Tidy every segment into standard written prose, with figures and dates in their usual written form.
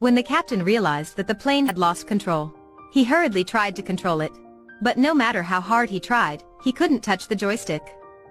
When the captain realized that the plane had lost control, he hurriedly tried to control it. But no matter how hard he tried, he couldn't touch the joystick.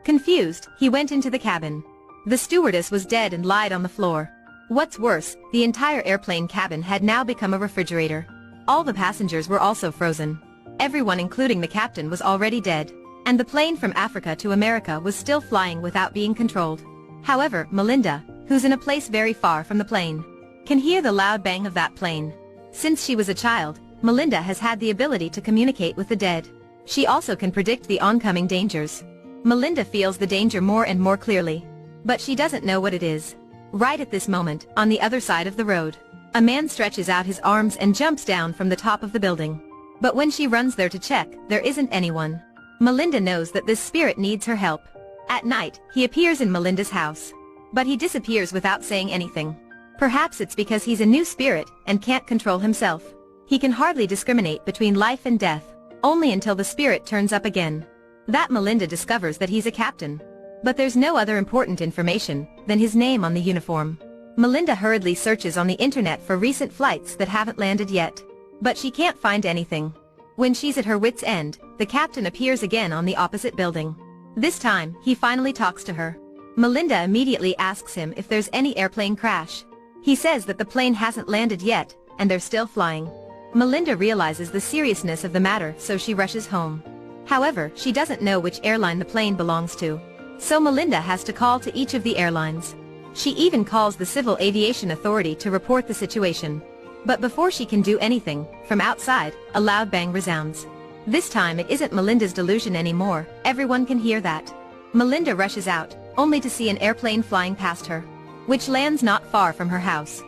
Confused, he went into the cabin. The stewardess was dead and lied on the floor. What's worse, the entire airplane cabin had now become a refrigerator. All the passengers were also frozen. Everyone including the captain was already dead. And the plane from Africa to America was still flying without being controlled. However, Melinda, who's in a place very far from the plane, can hear the loud bang of that plane. Since she was a child, Melinda has had the ability to communicate with the dead. She also can predict the oncoming dangers. Melinda feels the danger more and more clearly. But she doesn't know what it is. Right at this moment, on the other side of the road, a man stretches out his arms and jumps down from the top of the building. But when she runs there to check, there isn't anyone. Melinda knows that this spirit needs her help. At night, he appears in Melinda's house. But he disappears without saying anything. Perhaps it's because he's a new spirit and can't control himself. He can hardly discriminate between life and death, only until the spirit turns up again. That Melinda discovers that he's a captain. But there's no other important information than his name on the uniform. Melinda hurriedly searches on the internet for recent flights that haven't landed yet. But she can't find anything. When she's at her wit's end, the captain appears again on the opposite building. This time, he finally talks to her. Melinda immediately asks him if there's any airplane crash. He says that the plane hasn't landed yet, and they're still flying. Melinda realizes the seriousness of the matter, so she rushes home. However, she doesn't know which airline the plane belongs to. So Melinda has to call to each of the airlines. She even calls the Civil Aviation Authority to report the situation. But before she can do anything, from outside, a loud bang resounds. This time it isn't Melinda's delusion anymore, everyone can hear that. Melinda rushes out, only to see an airplane flying past her, which lands not far from her house.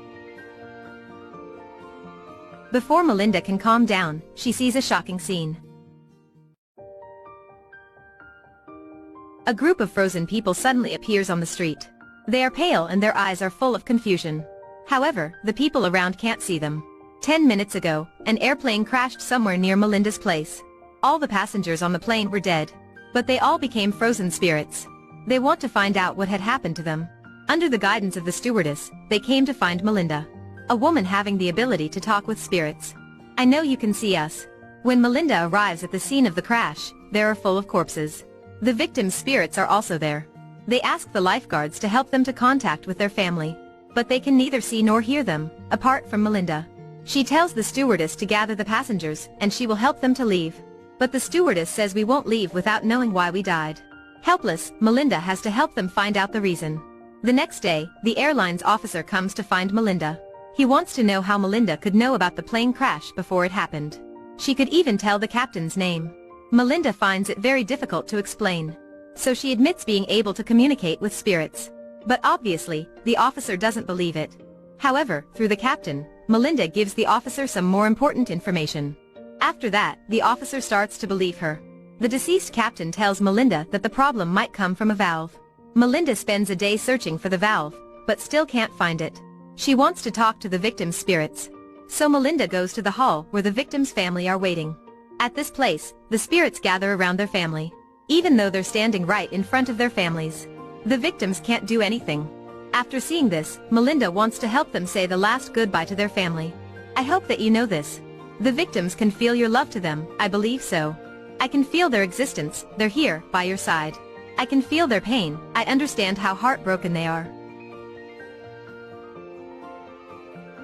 Before Melinda can calm down, she sees a shocking scene. A group of frozen people suddenly appears on the street. They are pale and their eyes are full of confusion. However, the people around can't see them. 10 minutes ago, an airplane crashed somewhere near Melinda's place. All the passengers on the plane were dead. But they all became frozen spirits. They want to find out what had happened to them. Under the guidance of the stewardess, they came to find Melinda, a woman having the ability to talk with spirits. I know you can see us. When Melinda arrives at the scene of the crash, they are full of corpses. The victims' spirits are also there. They ask the lifeguards to help them to contact with their family. But they can neither see nor hear them, apart from Melinda. She tells the stewardess to gather the passengers, and she will help them to leave. But the stewardess says we won't leave without knowing why we died. Helpless, Melinda has to help them find out the reason. The next day, the airline's officer comes to find Melinda. He wants to know how Melinda could know about the plane crash before it happened. She could even tell the captain's name. Melinda finds it very difficult to explain. So she admits being able to communicate with spirits. But obviously, the officer doesn't believe it. However, through the captain, Melinda gives the officer some more important information. After that, the officer starts to believe her. The deceased captain tells Melinda that the problem might come from a valve. Melinda spends a day searching for the valve, but still can't find it. She wants to talk to the victims' spirits. So Melinda goes to the hall where the victims' family are waiting. At this place, the spirits gather around their family. Even though they're standing right in front of their families, the victims can't do anything. After seeing this, Melinda wants to help them say the last goodbye to their family. I hope that you know this. The victims can feel your love to them, I believe so. I can feel their existence, they're here, by your side. I can feel their pain, I understand how heartbroken they are.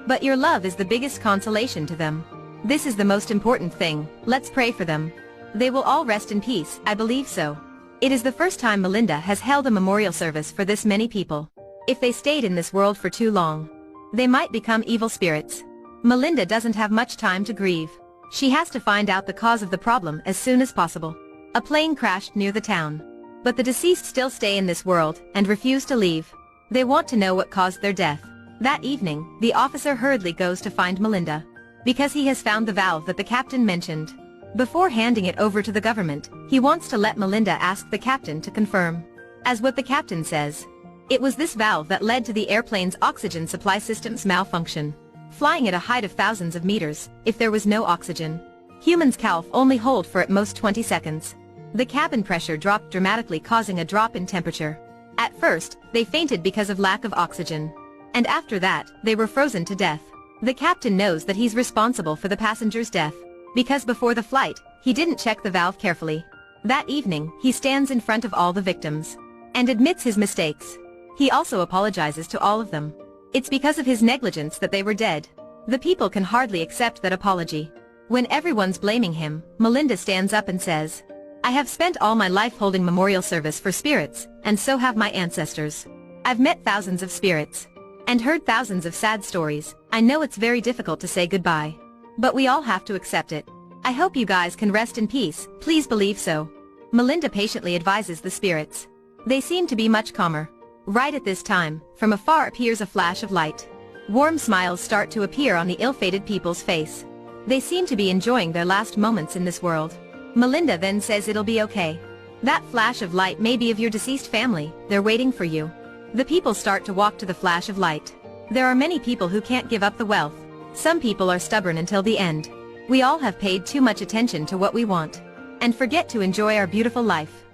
But your love is the biggest consolation to them. This is the most important thing, let's pray for them. They will all rest in peace, I believe so. It is the first time Melinda has held a memorial service for this many people. If they stayed in this world for too long, they might become evil spirits. Melinda doesn't have much time to grieve. She has to find out the cause of the problem as soon as possible. A plane crashed near the town. But the deceased still stay in this world and refuse to leave. They want to know what caused their death. That evening, the officer hurriedly goes to find Melinda, because he has found the valve that the captain mentioned. Before handing it over to the government, he wants to let Melinda ask the captain to confirm. As what the captain says, it was this valve that led to the airplane's oxygen supply system's malfunction. Flying at a height of thousands of meters, if there was no oxygen, humans' 𝐂𝐿f only hold for at most 20 seconds. The cabin pressure dropped dramatically, causing a drop in temperature. At first, they fainted because of lack of oxygen. And after that, they were frozen to death. The captain knows that he's responsible for the passenger's death, because before the flight, he didn't check the valve carefully. That evening, he stands in front of all the victims and admits his mistakes. He also apologizes to all of them. It's because of his negligence that they were dead. The people can hardly accept that apology. When everyone's blaming him, Melinda stands up and says, "I have spent all my life holding memorial service for spirits, and so have my ancestors. I've met thousands of spirits and heard thousands of sad stories. I know it's very difficult to say goodbye, but we all have to accept it. I hope you guys can rest in peace, please believe so." Melinda patiently advises the spirits. They seem to be much calmer. Right at this time, from afar appears a flash of light. Warm smiles start to appear on the ill-fated people's face. They seem to be enjoying their last moments in this world. Melinda then says it'll be okay. That flash of light may be of your deceased family, they're waiting for you. The people start to walk to the flash of light. There are many people who can't give up the wealth. Some people are stubborn until the end. We all have paid too much attention to what we want and forget to enjoy our beautiful life.